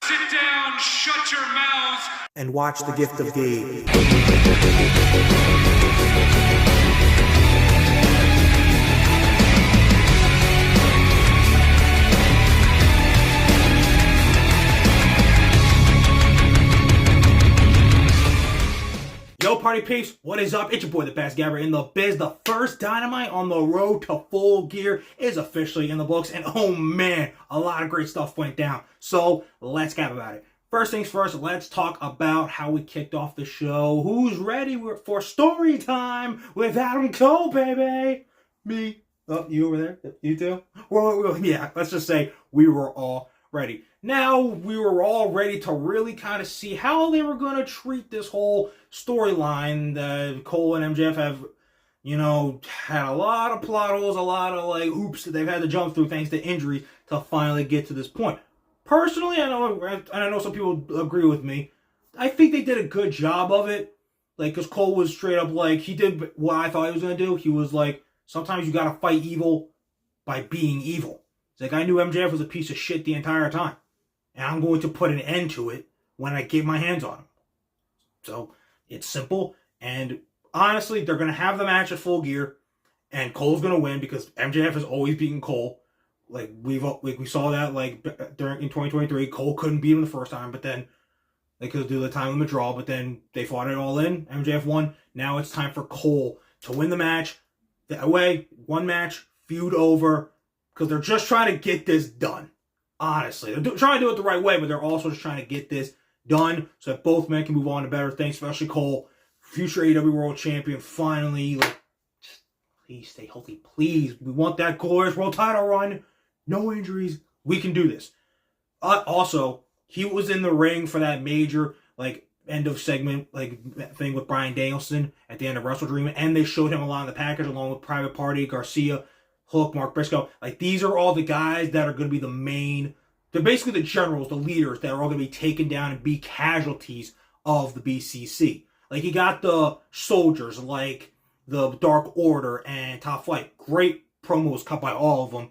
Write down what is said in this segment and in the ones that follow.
Sit down, shut your mouths, and watch The Gift of Gabe. Yo, party peeps, what is up? It's your boy, the best gabber in the biz. The first Dynamite on the road to Full Gear is officially in the books, and oh man, a lot of great stuff went down. So let's gab about it. First things first, let's talk about how we kicked off the show. Who's ready for story time with Adam Cole, baby? Me. Oh, you over there? You too? Well, yeah, let's just say we were all ready. Now, we were all ready to really kind of see how they were going to treat this whole storyline that Cole and MJF have, you know, had a lot of plot holes, a lot of, like, oops that they've had to jump through thanks to injuries to finally get to this point. Personally, I know some people agree with me. I think they did a good job of it. Like, because Cole was straight up like, he did what I thought he was going to do. He was like, sometimes you got to fight evil by being evil. It's like, I knew MJF was a piece of shit the entire time. And I'm going to put an end to it when I get my hands on him. So, it's simple. And honestly, they're going to have the match at Full Gear. And Cole's going to win because MJF has always beaten Cole. Like, we saw that, like, in 2023. Cole couldn't beat him the first time, but then they could do the time limit draw. But then they fought it all in. MJF won. Now it's time for Cole to win the match. That way, one match, feud over. Because they're just trying to get this done. Honestly, they're trying to do it the right way, but they're also just trying to get this done so that both men can move on to better things, especially Cole, future AEW World Champion, finally. Like, just please stay healthy, please. We want that glorious world title run. No injuries. We can do this. Also, he was in the ring for that major, like, end of segment, like, thing with Bryan Danielson at the end of Wrestle Dream, and they showed him a lot in the package along with Private Party, Garcia, Hook, Mark Briscoe. Like, these are all the guys that are going to be the main, they're basically the generals, the leaders that are all going to be taken down and be casualties of the BCC. Like, you got the soldiers like the Dark Order and Top Flight. Great promos cut by all of them,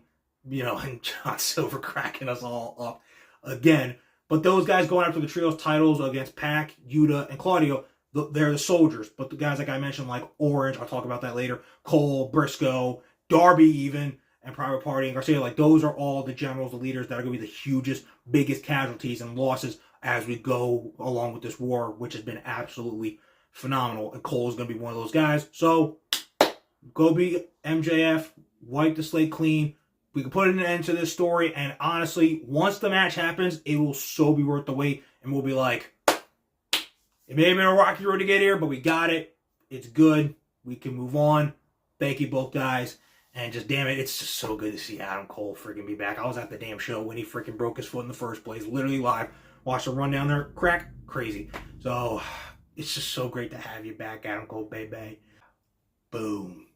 you know, and John Silver cracking us all up again. But those guys going after the trios titles against Pac, Yuta, and Claudio, they're the soldiers. But the guys like I mentioned, like Orange, I'll talk about that later, Cole, Briscoe, Darby even, and Private Party and Garcia, like, those are all the generals, the leaders that are going to be the hugest, biggest casualties and losses as we go along with this war, which has been absolutely phenomenal. And Cole is going to be one of those guys. So, go beat MJF, wipe the slate clean. We can put an end to this story, and honestly, once the match happens, it will so be worth the wait, and we'll be like, it may have been a rocky road to get here, but we got it. It's good. We can move on. Thank you both guys. And just, damn it, it's just so good to see Adam Cole freaking be back. I was at the damn show when he freaking broke his foot in the first place. Literally live. Watched him run down there. Crack. Crazy. So, it's just so great to have you back, Adam Cole, baby. Boom.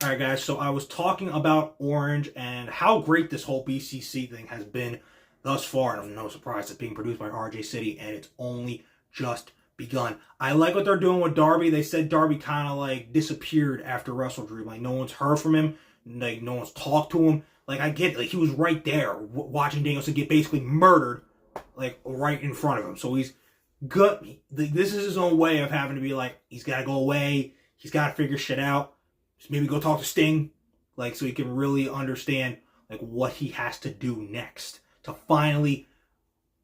Alright, guys. So, I was talking about Orange and how great this whole BCC thing has been thus far. And I'm no surprise it's being produced by RJ City. And it's only just begun. I like what they're doing with Darby. They said Darby kind of like disappeared after Wrestle Dream. Like, no one's heard from him. Like, no one's talked to him. Like, I get, like, he was right there watching Danielson get basically murdered, like, right in front of him. So he's good. This is his own way of having to be like, he's got to go away. He's got to figure shit out. Just maybe go talk to Sting. Like, so he can really understand, like, what he has to do next to finally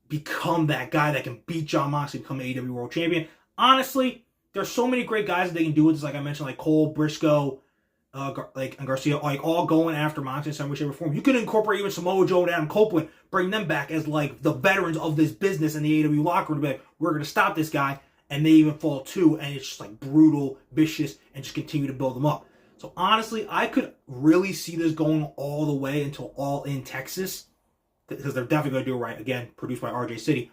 become that guy that can beat Jon Moxley, become an AEW World Champion. Honestly, there's so many great guys that they can do with this. Like I mentioned, like Cole, Briscoe, and Garcia, like all going after Moxley in some way, shape, or form. You could incorporate even Samoa Joe and Adam Copeland, bring them back as like the veterans of this business in the AEW locker room. Like, we're going to stop this guy, and they even fall too, and it's just like brutal, vicious, and just continue to build them up. So honestly, I could really see this going all the way until All In Texas, because they're definitely going to do it right. Again, produced by RJ City.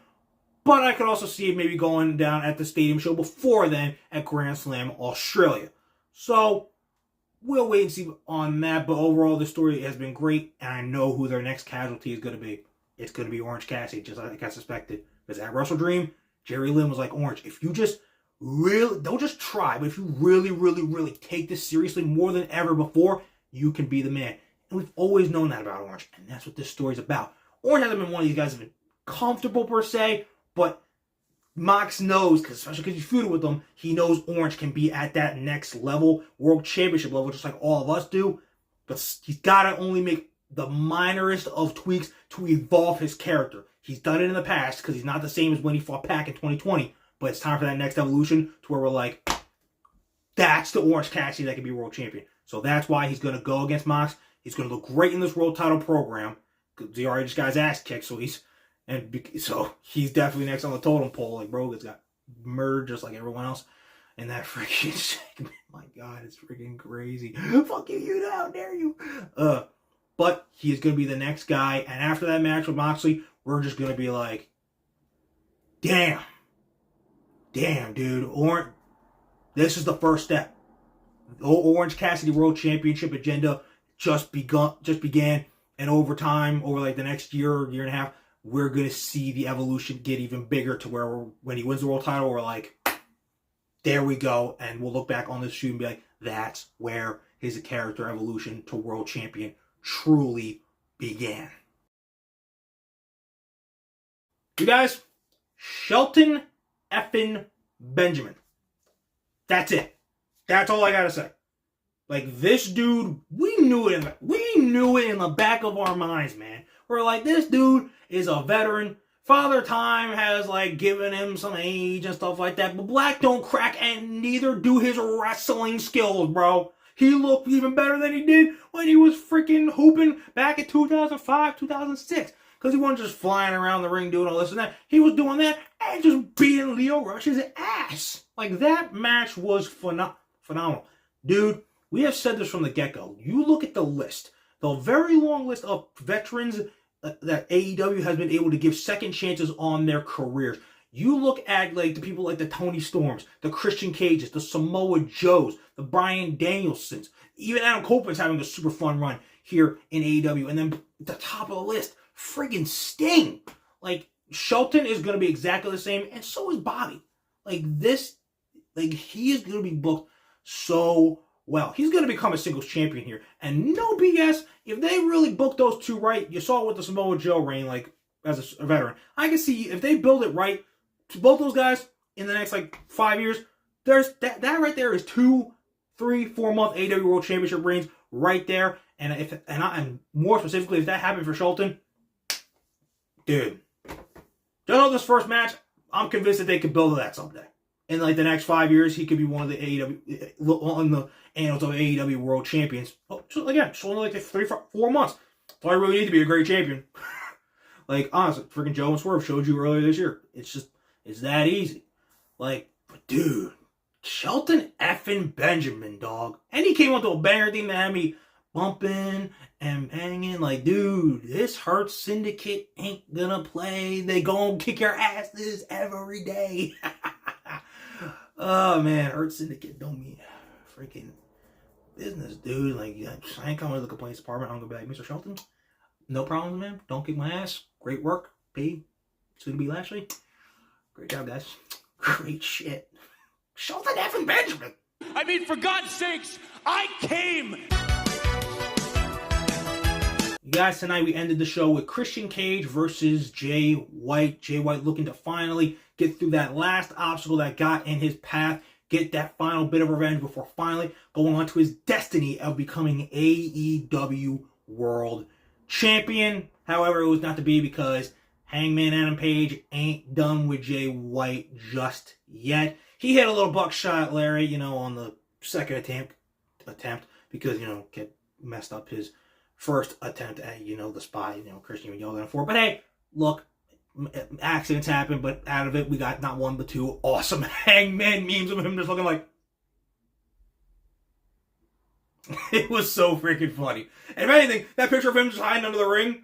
But I could also see it maybe going down at the stadium show before then at Grand Slam Australia. So, we'll wait and see on that. But overall, the story has been great. And I know who their next casualty is going to be. It's going to be Orange Cassidy, just like I suspected. Because at Wrestle Dream, Jerry Lynn was like, Orange, if you just really, don't just try, but if you really, really, really take this seriously more than ever before, you can be the man. And we've always known that about Orange. And that's what this story's about. Orange hasn't been one of these guys that have been comfortable per se, but Mox knows, especially because he feuded with them, he knows Orange can be at that next level, World Championship level, just like all of us do. But he's got to only make the minorest of tweaks to evolve his character. He's done it in the past because he's not the same as when he fought Pac in 2020. But it's time for that next evolution to where we're like, that's the Orange Cassidy that can be world champion. So that's why he's going to go against Mox. He's going to look great in this world title program because he already just got his ass kicked. So he's definitely next on the totem pole. Like Brogan's got murdered just like everyone else. And that freaking segment, my God, it's freaking crazy. Fuck you, how dare you? But he is going to be the next guy. And after that match with Moxley, we're just going to be like, damn, dude. This is the first step. The Orange Cassidy World Championship agenda just began. And over time, over like the next year and a half, we're going to see the evolution get even bigger to where when he wins the world title, we're like, there we go. And we'll look back on this shoot and be like, that's where his character evolution to world champion truly began. You guys, Shelton effing Benjamin. That's it. That's all I gotta say. Like, this dude, we knew it in the back of our minds, man. We're like, this dude is a veteran. Father Time has, like, given him some age and stuff like that. But Black don't crack, and neither do his wrestling skills, bro. He looked even better than he did when he was freaking hooping back in 2005, 2006. Because he wasn't just flying around the ring doing all this and that. He was doing that and just beating Lio Rush's ass. Like, that match was phenomenal. Dude, we have said this from the get-go. You look at the list. The very long list of veterans that AEW has been able to give second chances on their careers. You look at like the people like the Tony Storms, the Christian Cages, the Samoa Joes, the Bryan Danielsons. Even Adam Copeland's having a super fun run here in AEW. And then at the top of the list, friggin' Sting. Like, Shelton is going to be exactly the same, and so is Bobby. Like, he is going to be booked so well. He's going to become a singles champion here. And no BS, if they really book those two right, you saw it with the Samoa Joe reign, like, as a veteran. I can see if they build it right, to both those guys in the next, like, 5 years, there's that right there is 2, 3, 4 month AEW World Championship reigns right there. And more specifically, if that happened for Shelton, dude, just on this first match, I'm convinced that they could build that someday. In like the next 5 years, he could be one of the AEW on the annals of AEW World Champions. Oh, so again, just only like 3, 4 months. That's all I really need to be a great champion. Like, honestly, freaking Joe and Swerve showed you earlier this year. It's that easy. Like, but dude, Shelton effing Benjamin, dog. And he came up to a banger theme that had me bumping and banging. Like, dude, this Hurt Syndicate ain't gonna play. They gonna kick your asses every day. Oh, man, Hurt Syndicate don't mean freaking business, dude. Like, I ain't coming to the complaints department. I'm gonna be like, Mr. Shelton, no problem, man. Don't kick my ass. Great work. P. Soon to be Lashley. Great job, guys. Great shit. Shelton effing Benjamin. I mean, for God's sakes, I came. You guys, tonight we ended the show with Christian Cage versus Jay White. Jay White looking to finally get through that last obstacle that got in his path, get that final bit of revenge before finally going on to his destiny of becoming AEW World Champion. However, it was not to be because Hangman Adam Page ain't done with Jay White just yet. He hit a little buckshot Larry, on the second attempt because, kept messed up his first attempt at, the spot, Christian even yelled at him for. But hey, look, accidents happen, but out of it, we got not one but two awesome Hangman memes of him just looking like... It was so freaking funny. And if anything, that picture of him just hiding under the ring,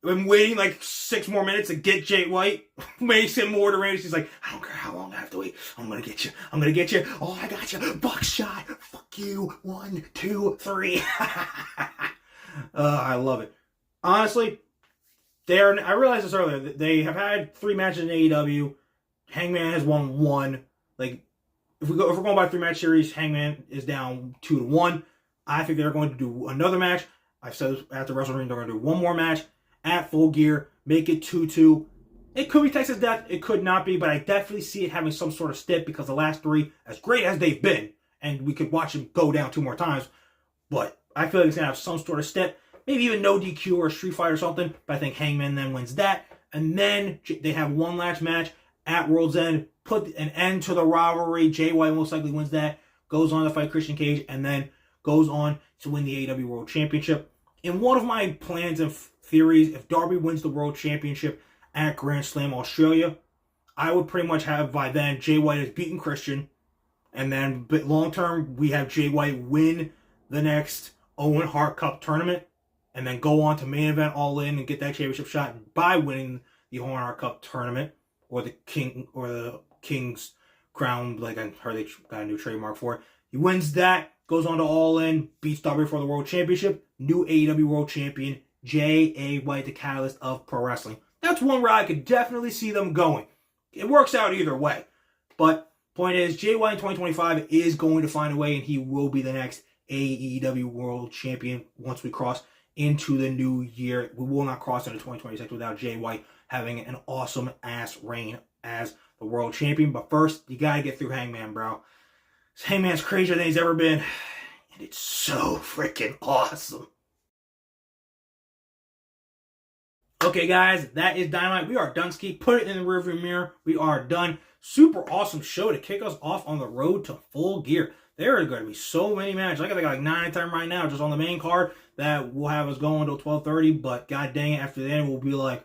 and waiting like 6 more minutes to get Jay White, makes him more deranged. He's like, I don't care how long I have to wait. I'm going to get you. I'm going to get you. Oh, I got you. Buckshot. Fuck you. 1, 2, 3. I love it. Honestly, I realized this earlier. They have had 3 matches in AEW. Hangman has won 1. Like, if we're going by 3-match series, Hangman is down 2-1. I think they're going to do another match. I've said after Wrestle Ring, they're going to do one more match at Full Gear, make it 2-2. It could be Texas Death, it could not be, but I definitely see it having some sort of stip because the last 3, as great as they've been, and we could watch them go down 2 more times, but I feel like it's going to have some sort of stip. Maybe even no DQ or a street fight or something, but I think Hangman then wins that. And then they have one last match at World's End, put an end to the rivalry. Jay White most likely wins that, goes on to fight Christian Cage, and then goes on to win the AEW World Championship. In one of my plans and theories, if Darby wins the World Championship at Grand Slam Australia, I would pretty much have by then Jay White has beaten Christian, and then long term we have Jay White win the next Owen Hart Cup tournament, and then go on to main event All In and get that championship shot by winning the Owen Hart Cup tournament, or the King's Crown, like I heard they got a new trademark for it. He wins that, goes on to All In, beats Darby for the World Championship, new AEW World Champion, Jay White, the catalyst of pro wrestling. That's one where I could definitely see them going. It works out either way. But point is, Jay White in 2025 is going to find a way, and he will be the next AEW World Champion once we cross into the new year. We will not cross into 2026 without Jay White having an awesome ass reign as the World Champion. But first, you gotta get through Hangman, bro. Hangman's crazier than he's ever been, and it's so freaking awesome. Okay, guys, that is Dynamite. We are done, Ski. Put it in the rearview mirror. We are done. Super awesome show to kick us off on the road to Full Gear. There are going to be so many matches. I got like 9 of them right now just on the main card that will have us going till 12:30. But god dang it, after then we'll be like,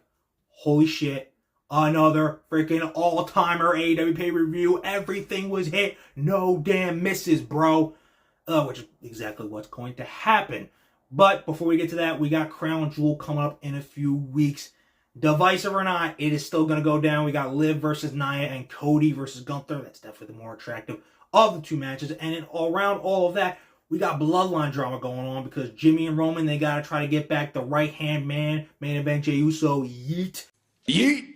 holy shit, another freaking all-timer AEW pay-per-view. Everything was hit. No damn misses, bro. Which is exactly what's going to happen. But before we get to that, we got Crown Jewel coming up in a few weeks. Divisive or not, it is still going to go down. We got Liv versus Nia and Cody versus Gunther. That's definitely the more attractive of the 2 matches. And then around all of that, we got bloodline drama going on because Jimmy and Roman, they got to try to get back the right-hand man, main event Jey Uso, yeet. Yeet.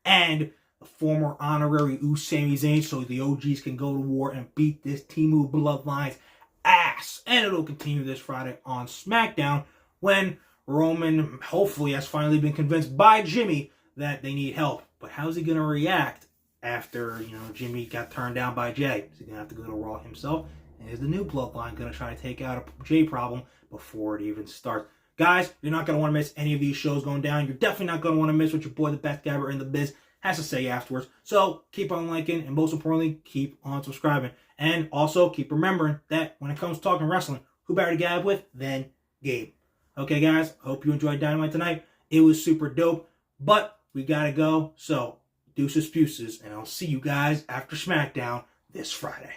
And the former honorary Sami Zayn, so the OGs can go to war and beat this Temu Bloodline's ass. And it'll continue this Friday on SmackDown when Roman hopefully has finally been convinced by Jimmy that they need help. But how's he going to react after, Jimmy got turned down by Jay? Is he going to have to go to Raw himself? And is the new Bloodline going to try to take out a Jay problem before it even starts? Guys, you're not going to want to miss any of these shows going down. You're definitely not going to want to miss what your boy, the best gabber in the biz, has to say afterwards. So keep on liking, and most importantly, keep on subscribing. And also keep remembering that when it comes to talking wrestling, who better to gab with than Gabe? Okay, guys, hope you enjoyed Dynamite tonight. It was super dope, but we got to go. So deuces, puces, and I'll see you guys after SmackDown this Friday.